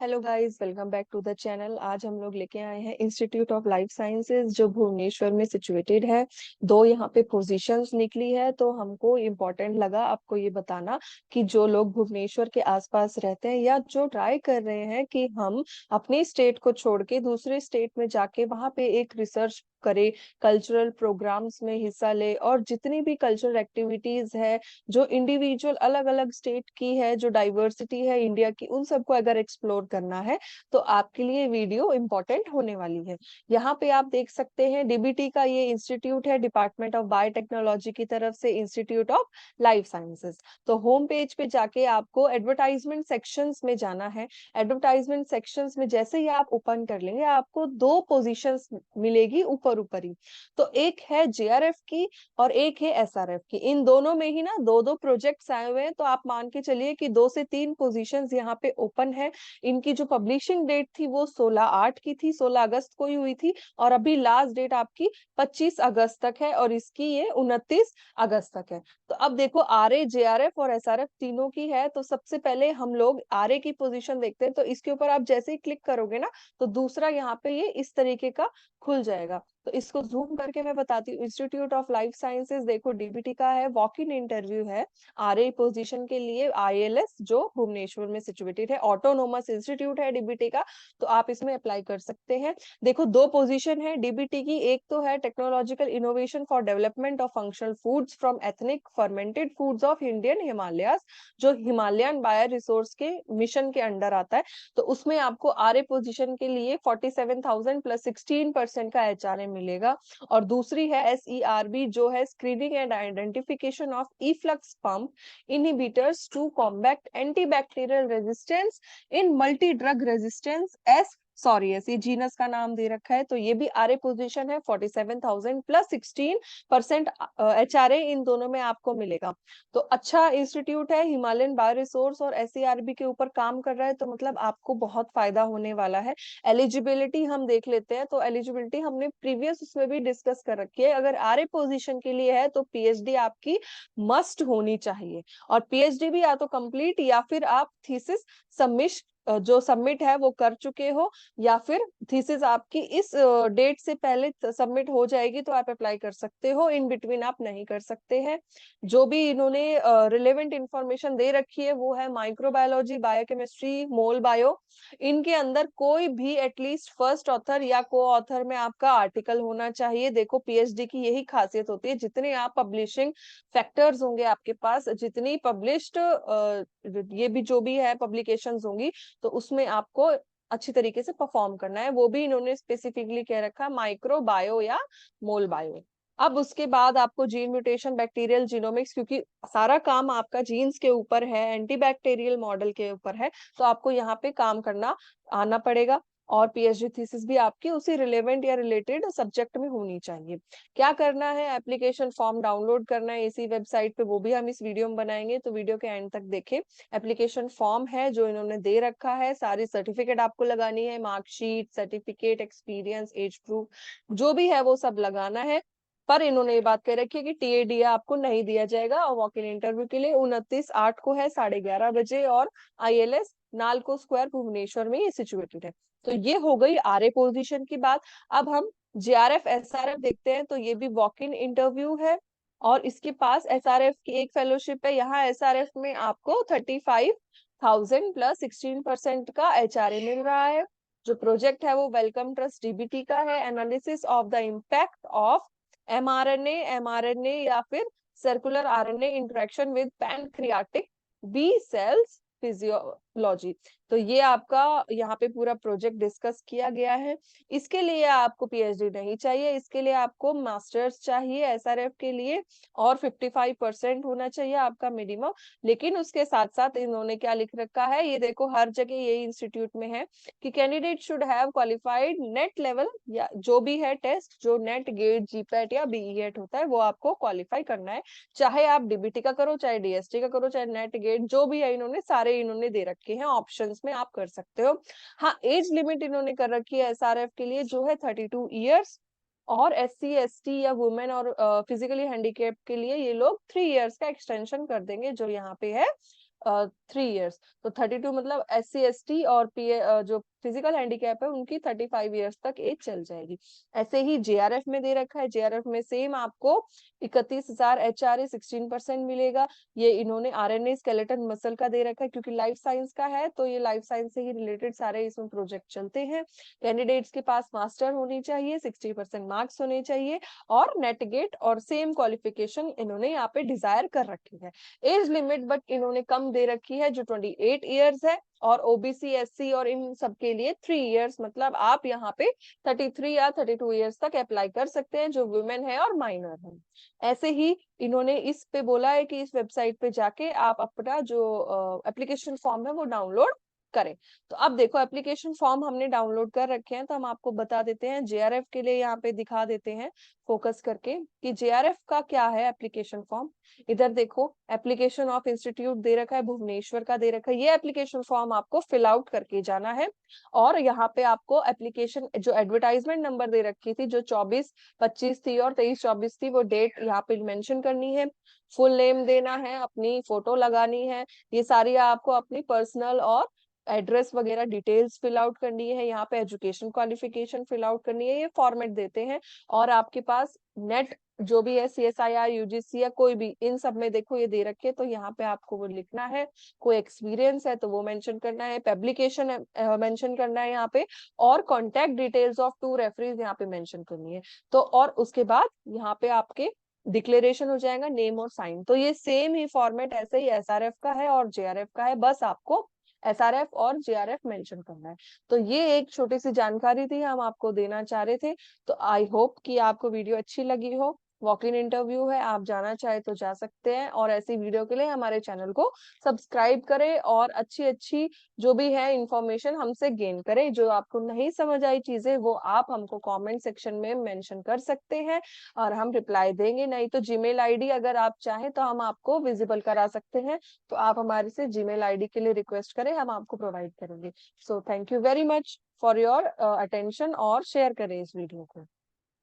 Hello guys, welcome back to the channel. आज हम लोग लेके आए हैं इंस्टीट्यूट ऑफ लाइफ साइंसेज जो भुवनेश्वर में सिचुएटेड है। दो यहाँ पे पोजीशंस निकली है, तो हमको इम्पोर्टेंट लगा आपको ये बताना कि जो लोग भुवनेश्वर के आसपास रहते हैं या जो ट्राई कर रहे हैं कि हम अपने स्टेट को छोड़ के दूसरे स्टेट में जाके वहां पे एक रिसर्च करे, कल्चरल प्रोग्राम्स में हिस्सा ले, और जितनी भी कल्चरल एक्टिविटीज है जो इंडिविजुअल अलग अलग स्टेट की है, जो डाइवर्सिटी है इंडिया की, उन सबको अगर एक्सप्लोर करना है तो आपके लिए वीडियो इम्पोर्टेंट होने वाली है। यहाँ पे आप देख सकते हैं डीबीटी का ये इंस्टीट्यूट है, डिपार्टमेंट ऑफ बायोटेक्नोलॉजी की तरफ से इंस्टीट्यूट ऑफ लाइफ साइंसेस। तो होम पेज पे जाके आपको एडवर्टाइजमेंट सेक्शंस में जाना है। एडवर्टाइजमेंट सेक्शंस में जैसे ही आप ओपन कर लेंगे आपको दो पोजीशंस मिलेगी ऊपर ऊपर ही। तो एक है जेआरएफ की और एक है एसआरएफ की। इन दोनों में ही ना दो दो प्रोजेक्ट्स आए हुए हैं, तो आप मान के चलिए कि 2 से 3 पोजीशंस यहाँ पे ओपन है। इनकी जो पब्लिशिंग डेट थी वो 16/8 की थी, 16 अगस्त को ही हुई थी, और अभी लास्ट डेट आपकी 25 अगस्त तक है, और इसकी ये 29 अगस्त तक है। तो अब देखो, आरए, जेआरएफ और एसआरएफ तीनों की है। तो सबसे पहले हम लोग आरए की पोजीशन देखते हैं। तो इसके ऊपर आप जैसे ही क्लिक करोगे ना, तो दूसरा यहाँ पे ये इस तरीके का खुल जाएगा। तो इसको जूम करके मैं बताती हूँ। इंस्टीट्यूट ऑफ लाइफ साइंसेज देखो डीबीटी का है, वॉक इन इंटरव्यू है आरए पोजीशन के लिए, आईएलएस जो भुवनेश्वर में सिचुएटेड है, ऑटोनोमस इंस्टीट्यूट है डीबीटी का। तो आप इसमें अप्लाई कर सकते हैं। देखो, दो पोजीशन है डीबीटी की। एक तो है technological innovation for development of functional foods from ethnic fermented foods of Indian Himalayas, जो हिमालयन बायो रिसोर्स के मिशन के अंडर आता है। तो उसमें आपको आरए पोजीशन के लिए 47,000 प्लस 16% का एचआरए मिलेगा। और दूसरी है एसईआरबी, जो है screening and identification of efflux pump inhibitors to combat antibacterial resistance in multi drug resistance S sorry ये जीनस का नाम दे रखा है। तो ये भी आरए पोजीशन है, 47,000 प्लस 16% एचआरए इन दोनों में आपको मिलेगा। तो अच्छा इंस्टीट्यूट है, हिमालयन बायो रिसोर्स और एसईआरबी के ऊपर काम कर रहा है, तो मतलब आपको बहुत फायदा होने वाला है। एलिजिबिलिटी हम देख लेते हैं। तो एलिजिबिलिटी हमने प्रीवियस उसमें भी डिस्कस कर रखी है। अगर आरए पोजीशन के लिए है तो पीएचडी आपकी मस्ट होनी चाहिए, और पीएचडी भी या तो कंप्लीट या फिर आप थीसिस सबमिश जो सबमिट है वो कर चुके हो, या फिर थीसिस आपकी इस डेट से पहले सबमिट हो जाएगी तो आप अप्लाई कर सकते हो। इन बिटवीन आप नहीं कर सकते हैं। जो भी इन्होंने रिलेवेंट इंफॉर्मेशन दे रखी है वो है माइक्रोबायोलॉजी, बायोकेमिस्ट्री, मोल बायो। इनके अंदर कोई भी एटलीस्ट फर्स्ट ऑथर या को ऑथर में आपका आर्टिकल होना चाहिए। देखो, पीएचडी की यही खासियत होती है, जितने आप पब्लिशिंग फैक्टर्स होंगे आपके पास, जितनी पब्लिश्ड ये भी जो भी है पब्लिकेशंस होंगी, तो उसमें आपको अच्छी तरीके से परफॉर्म करना है। वो भी इन्होंने स्पेसिफिकली कह रखा है माइक्रो बायो या मोल बायो। अब उसके बाद आपको जीन म्यूटेशन, बैक्टीरियल जीनोमिक्स, क्योंकि सारा काम आपका जीन्स के ऊपर है, एंटीबैक्टीरियल मॉडल के ऊपर है, तो आपको यहाँ पे काम करना आना पड़ेगा। और पीएचडी थीसिस भी आपकी उसी रिलेवेंट या रिलेटेड सब्जेक्ट में होनी चाहिए। क्या करना है, एप्लीकेशन फॉर्म डाउनलोड करना है इसी वेबसाइट पे, वो भी हम इस वीडियो में बनाएंगे, तो वीडियो के एंड तक देखें। एप्लीकेशन फॉर्म है जो इन्होंने दे रखा है, सारी सर्टिफिकेट आपको लगानी है, marksheet, certificate, experience, age proof, जो भी है वो सब लगाना है। पर इन्होंने ये बात कह रखी है कि टीएडीए आपको नहीं दिया जाएगा, और वॉक इन इंटरव्यू के लिए 29/8 को है 11:30 बजे, और आईएलएस नालको स्क्वायर भुवनेश्वर में ये सिचुएटेड है। तो ये हो गई आरए पोजीशन की बात। अब हम जेआरएफ एसआरएफ देखते हैं। तो ये भी वॉक इन इंटरव्यू है, और इसके पास एसआरएफ की एक फेलोशिप है। यहाँ एसआरएफ में आपको 35,000 प्लस 16% का एचआरए मिल रहा है। जो प्रोजेक्ट है वो वेलकम ट्रस्ट डीबीटी का है, analysis of the impact of mRNA या फिर circular RNA interaction with pancreatic B cells physiology. तो ये आपका यहाँ पे पूरा प्रोजेक्ट डिस्कस किया गया है। इसके लिए आपको पीएचडी नहीं चाहिए, इसके लिए आपको मास्टर्स चाहिए एसआरएफ के लिए, और 55% होना चाहिए आपका मिनिमम। लेकिन उसके साथ साथ इन्होंने क्या लिख रखा है, ये देखो हर जगह यही इंस्टीट्यूट में है कि candidate should have qualified net level, या जो भी है टेस्ट, जो नेट, गेट, जीपैट या बीईएट होता है वो आपको क्वालिफाई करना है। चाहे आप डीबीटी का करो, चाहे डीएसटी का करो, चाहे नेट, गेट, जो भी है इन्होंने सारे इन्होंने दे रखे हैं ऑप्शंस में, आप कर सकते हो। हाँ, एज लिमिट इन्होंने कर रखी है एसआरएफ के लिए जो है 32 ईयर्स, और एससी एसटी या वुमेन और फिजिकली हैंडीकेप के लिए ये लोग 3 इयर्स का एक्सटेंशन कर देंगे, जो यहाँ पे है 3 इयर्स। तो 32 मतलब SC ST और पी जो फिजिकल हैंडीकैप है उनकी 35 इयर्स तक एज चल जाएगी। ऐसे ही JRF में दे रखा है, JRF में सेम आपको 31,000 HRA 16% मिलेगा। ये इन्होंने RNA स्केलेटन मसल का दे रखा है, क्योंकि लाइफ साइंस का है तो ये लाइफ साइंस से ही रिलेटेड सारे इसमें प्रोजेक्ट चलते हैं। कैंडिडेट्स के पास मास्टर होनी चाहिए, 60% मार्क्स होने चाहिए और नेट गेट और सेम क्वालिफिकेशन इन्होंने यहाँ पे डिजायर कर रखी है। एज लिमिट बट इन्होंने कम दे रखी है जो 28 इयर्स है, और OBC SC और इन सब के लिए 3 इयर्स, मतलब आप यहाँ पे 33 या 32 इयर्स तक अप्लाई कर सकते हैं जो वुमेन है और माइनर है। ऐसे ही इन्होंने इस पे बोला है कि इस वेबसाइट पे जाके आप अपना जो एप्लीकेशन फॉर्म है वो डाउनलोड करें। तो अब देखो एप्लीकेशन फॉर्म हमने डाउनलोड कर रखे हैं, तो हम आपको बता देते हैं JRF के लिए, यहाँ पे दिखा देते हैं फोकस करके कि JRF का क्या है एप्लीकेशन फॉर्म। इधर देखो एप्लीकेशन ऑफ इंस्टीट्यूट दे रखा है, भुवनेश्वर का दे रखा है। ये एप्लीकेशन फॉर्म आपको फिल आउट करके जाना है, और यहाँ पे आपको एप्लीकेशन जो एडवर्टाइजमेंट नंबर दे रखी थी जो 24-25 थी और 23-24 थी, वो डेट यहाँ पे मेंशन करनी है। फुल नेम देना है, अपनी फोटो लगानी है, ये सारी आपको अपनी पर्सनल और एड्रेस वगैरह डिटेल्स फिल आउट करनी है। यहाँ पे एजुकेशन क्वालिफिकेशन फिल आउट करनी है, ये फॉर्मेट देते हैं। और आपके पास नेट जो भी है CSIR UGC या कोई भी, इन सब में देखो ये दे रखे, तो यहाँ पे आपको वो लिखना है। कोई एक्सपीरियंस है तो वो मेंशन करना है, पब्लिकेशन मेंशन करना है यहाँ पे, और कॉन्टेक्ट डिटेल्स ऑफ 2 रेफरीज यहाँ पे मेंशन करनी है। तो और उसके बाद यहाँ पे आपके डिक्लेरेशन हो जाएगा, नेम और साइन। तो ये सेम ही फॉर्मेट ऐसे ही SRF का है और JRF का है, बस आपको SRF और JRF मेंशन करना है। तो ये एक छोटी सी जानकारी थी हम आपको देना चाह रहे थे। तो आई होप कि आपको वीडियो अच्छी लगी हो। वॉक इन इंटरव्यू है, आप जाना चाहे तो जा सकते हैं, और ऐसी वीडियो के लिए हमारे चैनल को सब्सक्राइब करें और अच्छी अच्छी जो भी है इंफॉर्मेशन हमसे गेन करें। जो आपको नहीं समझ आई चीजें वो आप हमको कमेंट सेक्शन में मेंशन कर सकते हैं और हम रिप्लाई देंगे। नहीं तो जीमेल आईडी अगर आप चाहें तो हम आपको विजिबल करा सकते हैं, तो आप हमारे से जीमेल आईडी के लिए रिक्वेस्ट करें, हम आपको प्रोवाइड करेंगे। So thank you very much for your attention, और शेयर करें इस वीडियो को।